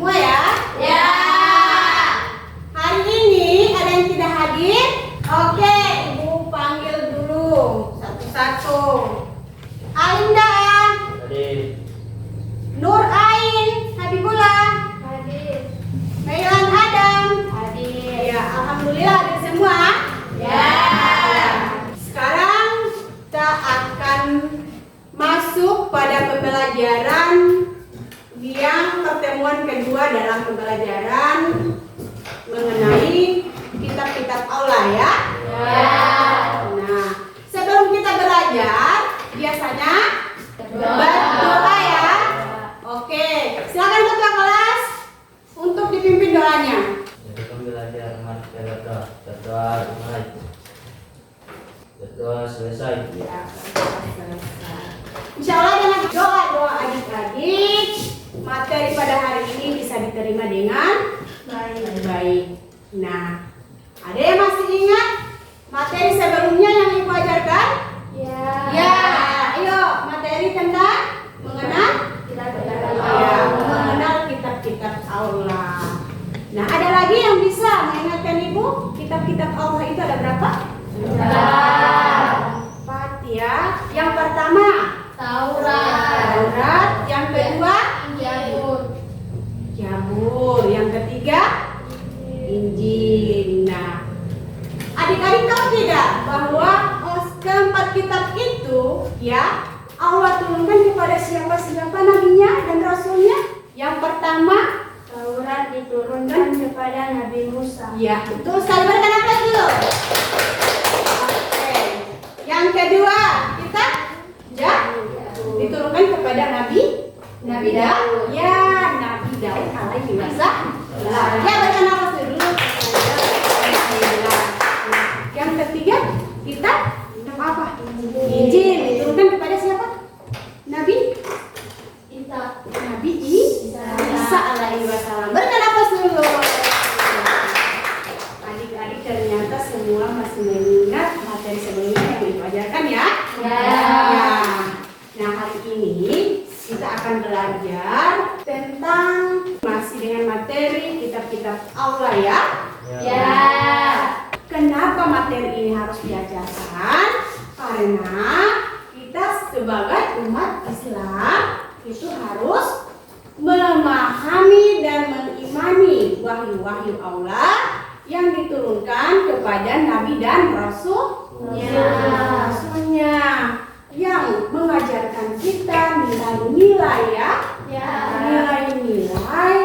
semua ya? Ya. Hari ini ada yang tidak hadir? Oke, Ibu panggil dulu satu-satu. Alinda, Hadir. Nur Ain, Habibullah, Hadir. Mailan Adam. Hadir. Ya, alhamdulillah hadir semua. Ya. Sekarang kita akan masuk pada pembelajaran yang pertemuan kedua dalam pembelajaran mengenai kitab-kitab aula ya. Ya. Nah, sebelum kita belajar, biasanya berdoa ya. Oke, silakan ketua kelas untuk dipimpin doanya. Jadi kami belajar materi berdoa dimulai. Berdoa selesai. Ya, selesai. Insya Allah dengan doa-doa adik-adik, materi pada hari ini bisa diterima dengan baik. Nah, ada yang masih ingat materi sebelumnya yang Ibu ajarkan? Ya. Ya, ayo materi tentang mengenal mengenal kitab-kitab Allah. Nah, ada lagi yang bisa mengingatkan Ibu, kitab-kitab Allah itu ada berapa? Empat ya. Yang pertama Taurat, yang kedua Zabur, yang ketiga Injil. Nah, adik-adik tahu tidak bahwa keempat kitab itu ya Allah turunkan kepada siapa nabinya dan rasulnya? Yang pertama Taurat diturunkan kepada Nabi Musa. ya, betul sekali. Berikan nafas dulu. Oke. Yang kedua, kita diturunkan kepada Nabi Daud. Ya, Nabi Daud alaihi wasallam. Ya, berikan nafas dulu. Nah, yang ketiga, kita apa? Injil diturunkan kepada siapa? Nabi Isa alaihi wasallam. Berikan nafas dulu. Adik-adik ternyata semua masih mengingat materi sebelumnya yang diajarkan ya. Ya. Nah, hari ini kita akan belajar tentang masih dengan materi kitab-kitab Allah ya. Ya. Kenapa materi ini harus diajarkan? Karena kita sebagai umat Islam itu harus memahami dan mengimani wahyu-wahyu Allah yang diturunkan kepada Nabi dan Rasulnya yang mengajarkan kita nilai-nilai ya, nilai-nilai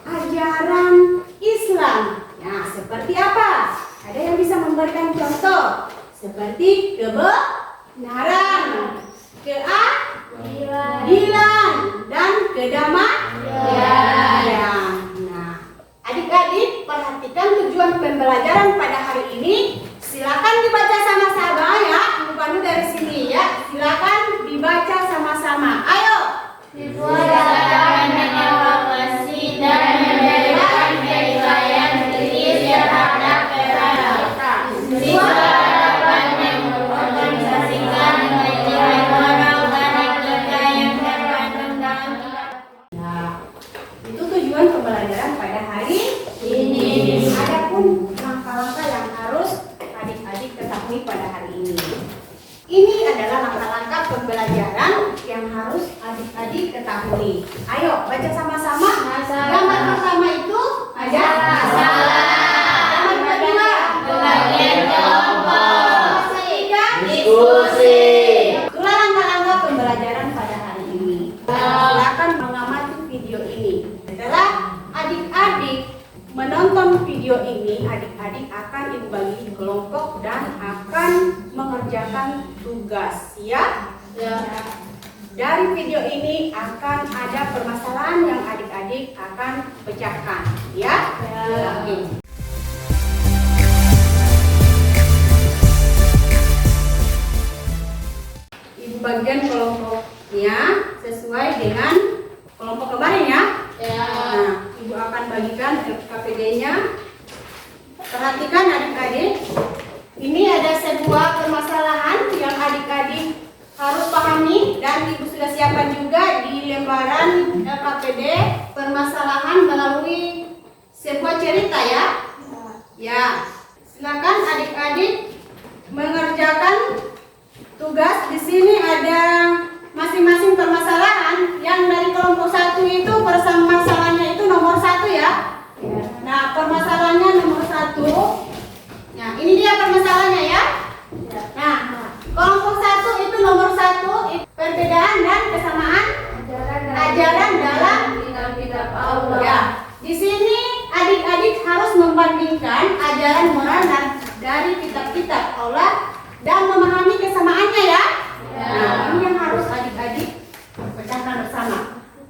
ajaran Islam. Nah, seperti apa? Ada yang bisa memberikan contoh seperti kebenaran, keadilan, dan kedamaian. Nah, adik-adik perhatikan tujuan pembelajaran pada hari ini. Silakan dibaca sama-sama ya. Ibu Pandu dari sini ya. Silakan dibaca sama-sama. Ayo. Dibuatkan dengan mengawasi dan memberikan penilaian kritis terhadap kita. Diharapkan mengorganisasikan nilai moral dan etika yang terkandung dalam kitab. Nah, itu tujuan pembelajaran pada hari ini. Adapun langkah-langkah yang harus adik-adik ketahui pada hari ini. Ini adalah langkah-langkah pembelajaran yang harus adik-adik ketahui. Ayo baca sama-sama. Gambar pertama itu ada gambar kedua Pembagian kelompok. ketiga Diskusi. itulah langkah-langkah pembelajaran pada hari ini. Silakan mengamati video ini. Setelah adik-adik menonton video ini, adik-adik akan dibagi kelompok dan akan mengerjakan tugas ya. Dari video ini akan ada permasalahan yang adik-adik akan pecahkan ya. Oke. Ibu bagian kelompoknya sesuai dengan kelompok kemarin ya. Nah, Ibu akan bagikan KPD-nya. Perhatikan adik-adik. Ini ada sebuah permasalahan yang adik-adik harus pahami dan Ibu sudah siapkan juga di lembaran KPD permasalahan mengetahui sebuah cerita ya? Ya. Silakan adik-adik mengerjakan tugas. Di sini ada masing-masing permasalahan. Yang dari kelompok 1 itu permasalahannya itu nomor 1 ya. Nah, permasalahannya nomor 1. Nah, ini dia permasalahannya ya. Nah, kelompok 1 itu nomor 1 perbedaan dan kesamaan ajaran dalam kitab-kitab Allah. ya. Di sini adik-adik harus membandingkan ajaran moral dari kitab-kitab Allah dan memahami kesamaannya ya. Nah, ini yang harus adik-adik pecahkan bersama.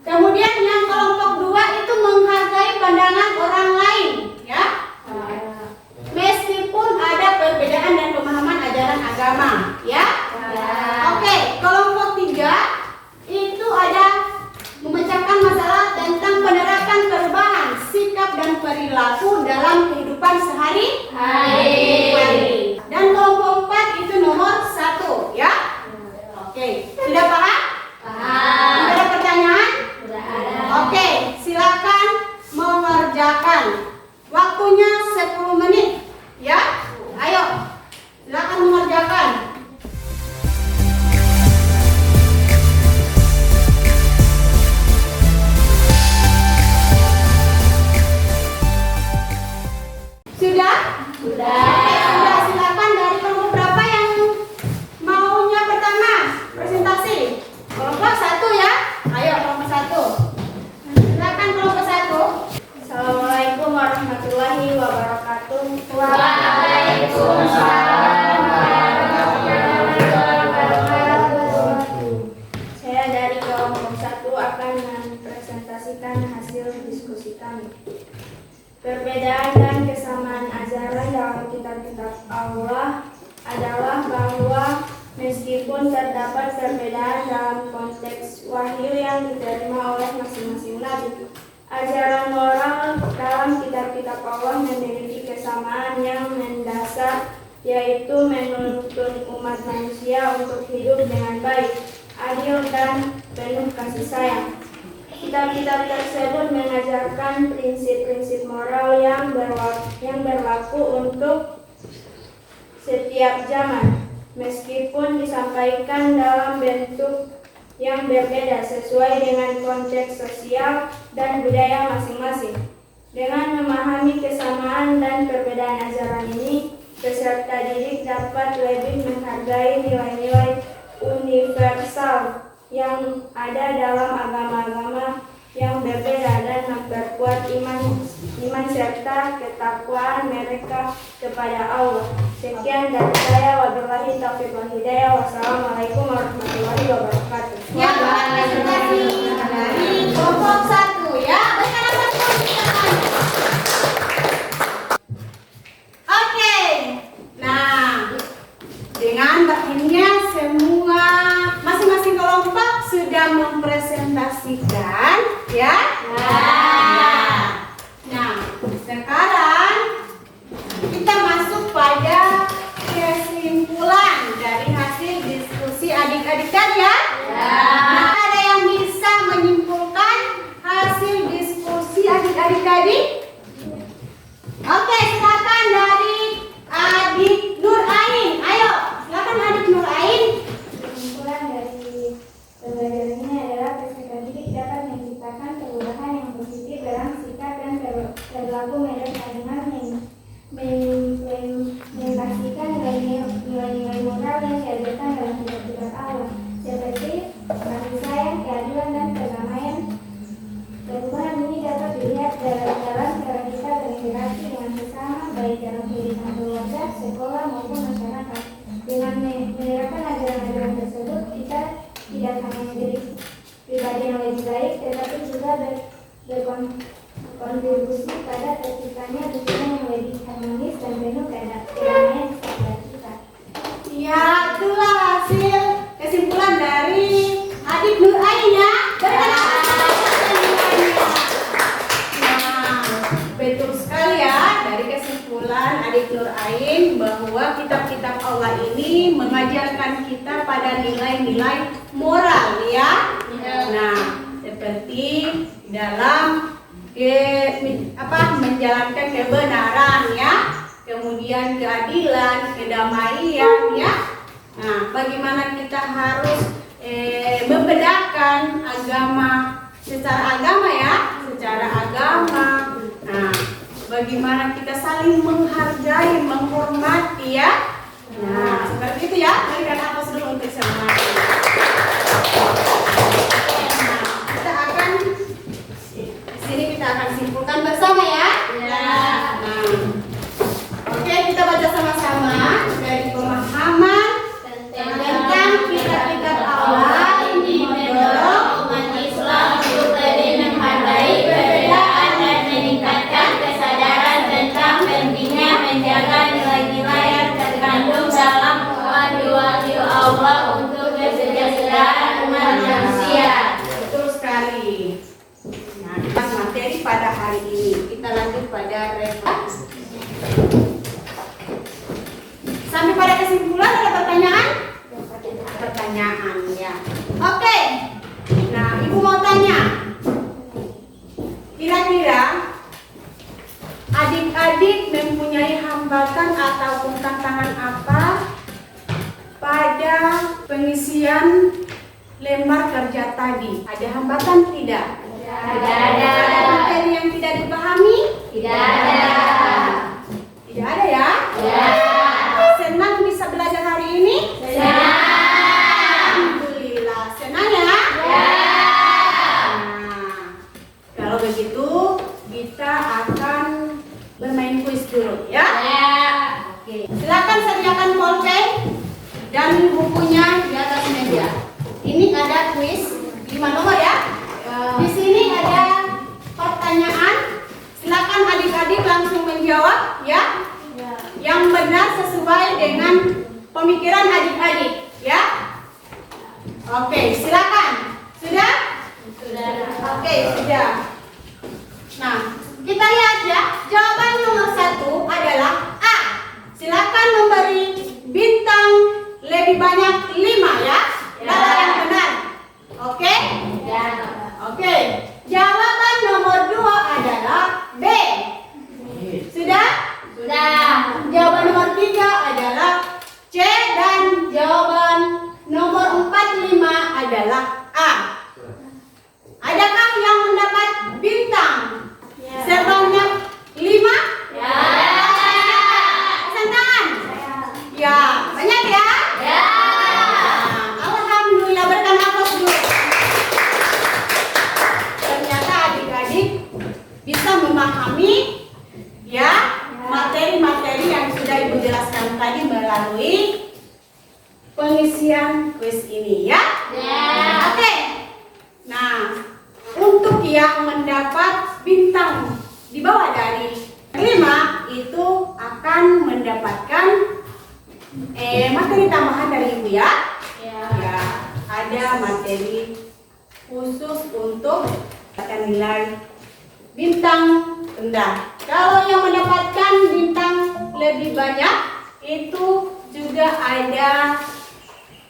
Kemudian yang kelompok 2 itu menghargai pandangan orang lain ya. Meskipun ada perbedaan dan pemahaman ajaran agama ya. Oke, kelompok 3 itu ada memecahkan masalah tentang penerapan perubahan sikap dan perilaku dalam kehidupan sehari-hari. Dan kelompok 4 itu nomor 1 ya. Oke, sudah paham? Paham. Ada pertanyaan? Sudah ada. Oke, silakan mengerjakan. Waktunya 10 menit ya. Ayo, silakan mengerjakan. Sudah? Sudah, silakan. Dari kelompok berapa yang maunya pertama presentasi? Kelompok 1 ya. Ayo kelompok 1. Silakan kelompok 1. Assalamualaikum warahmatullahi wabarakatuh. Waalaikumsalam warahmatullahi wabarakatuh. Saya dari kelompok 1 akan mempresentasikan hasil diskusi kami. Perbedaan dan kesamaan ajaran dalam kitab-kitab Allah adalah bahwa meskipun terdapat perbedaan dalam konteks wahyu yang diterima oleh masing-masing nabi, ajaran moral dalam kitab-kitab Allah memiliki kesamaan yang mendasar, yaitu menuntun umat manusia untuk hidup dengan baik, adil, dan penuh kasih sayang. Kitab-kitab tersebut mengajarkan prinsip-prinsip moral yang berlaku untuk setiap zaman, meskipun disampaikan dalam bentuk yang berbeda sesuai dengan konteks sosial dan budaya masing-masing. Dengan memahami kesamaan dan perbedaan ajaran ini, peserta didik dapat lebih menghargai nilai-nilai universal yang ada dalam agama-agama yang berbeda dan memperkuat iman serta ketakwaan mereka kepada Allah. Sekian dari saya, wabillahi taufiq wal hidayah. Wassalamualaikum warahmatullahi wabarakatuh. Ya, presentasi dari kelompok 1 ya. Bersama silakan. Oke. Nah, dengan berakhirnya semua masing-masing kelompok sudah mempresentasikan ya. Nah, sekarang kita masuk pada kesimpulan dari hasil diskusi adik-adik tadi ya. Nah, ada yang bisa menyimpulkan hasil diskusi adik-adik tadi? Oke, silakan dari adik Nur Ain. Ayo, silakan adik Nur Ain. Kesimpulan dari pembelajaran ini adalah peserta didik dapat menciptakan perubahan yang positif dalam sikap dan perilaku mereka dengan mengimplementasikan nilai-nilai moral yang diajarkan dalam kitab-kitab Allah, seperti kasih sayang, keadilan, dan perdamaian. Perubahan ini dapat dilihat dalam cara kita berinteraksi dengan sesama, baik dalam kehidupan keluarga, sekolah, maupun masyarakat. Dengan menerapkan ajaran-ajaran tersebut, kita tidak hanya menjadi pribadi yang lebih baik, tetapi juga berkontribusi pada terciptanya dunia yang lebih harmonis dan penuh kedamaian serta kita. Ya, itulah hasil kesimpulan dari adik Nur Ain ya. Nah, betul sekali ya dari kesimpulan adik Nur Ain bahwa kitab-kitab Allah ini mengajarkan kita pada nilai-nilai moral ya. Nah, seperti dalam menjalankan kebenaran ya, kemudian keadilan, kedamaian ya. Nah, bagaimana kita harus membedakan agama secara agama ya, secara agama. Nah, bagaimana kita saling menghargai, menghormati ya. Nah, seperti itu ya. Berikan aplaus dulu untuk semua. Nah, kita akan sini kita akan simpulkan bersama ya. Nah, oke, kita baca sama-sama dari pemahaman tentang kitab-kitab Allah ini mendorong umat Islam untuk lebih menghargai perbedaan dan meningkatkan kesadaran tentang pentingnya menjaga nilai-nilai yang terkandung dalam wahyu-wahyu Allah untuk kesejahteraan umat manusia. Betul sekali. Nah, materi pada hari ini kita lanjut pada refleksi. Sampai pada kesimpulan, ada pertanyaan? Pertanyaan ya. Oke. Nah, Ibu mau tanya. Kira-kira adik-adik mempunyai hambatan ataupun tantangan apa pada pengisian lembar kerja tadi? Ada hambatan tidak? Tidak ada. Ada materi yang tidak dipahami? Tidak ada. Tidak ada ya? Ya. Senang bisa belajar hari ini? Senang. Alhamdulillah. Senang ya? Ya. Nah, kalau begitu kita akan bermain kuis dulu ya. Ya. Oke. Silakan sediakan pulpen dan bukunya di atas meja. Ini ada kuis 5 nomor ya. Di sini ada pertanyaan. Silakan adik-adik langsung menjawab ya. Yang benar sesuai dengan pemikiran adik-adik ya. Oke, silakan. Sudah? Sudah. Oke, sudah. Nah, kita lihat ya. Jawaban nomor 1 adalah A. Silakan memberi bintang lebih banyak 5 ya. Kalau yang benar. Oke? Ya. Oke. Jawaban nomor 2 adalah B. Sudah? Sudah. Jawaban nomor 3 adalah C dan jawaban nomor 4, 5 adalah A. Adakah yang mendapat bintang sebanyak 5? Ya. Tangan. Ya, banyak ya? Ya. Alhamdulillah, berikan aplaus dulu. Ternyata adik-adik bisa memahami ya materi-materi yang sudah Ibu jelaskan tadi melalui pengisian kuis ini ya. Ya. Oke. Nah, untuk yang mendapat bintang di bawah dari 5 itu akan mendapatkan materi tambahan dari Ibu ya. Ya, ada materi khusus untuk nilai bintang rendah. Kalau yang mendapatkan bintang lebih banyak itu juga ada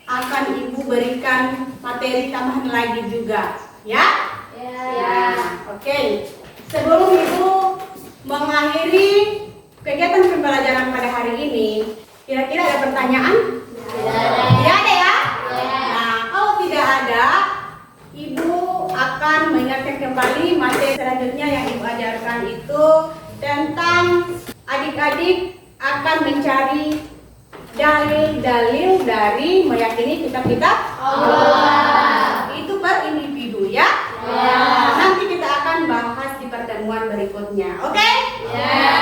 akan Ibu berikan materi tambahan lagi juga ya. Ya, oke. Sebelum Ibu mengakhiri kegiatan pembelajaran pada hari ini, kira-kira ada pertanyaan? Tidak ada ya? Nah, kalau tidak ada, Ibu akan mengingatkan kembali materi selanjutnya yang Ibu ajarkan itu tentang adik-adik akan mencari dalil-dalil dari meyakini kitab-kitab Allah. Itu per individu ya. Nanti kita akan bahas di pertemuan berikutnya. Oke? Ya.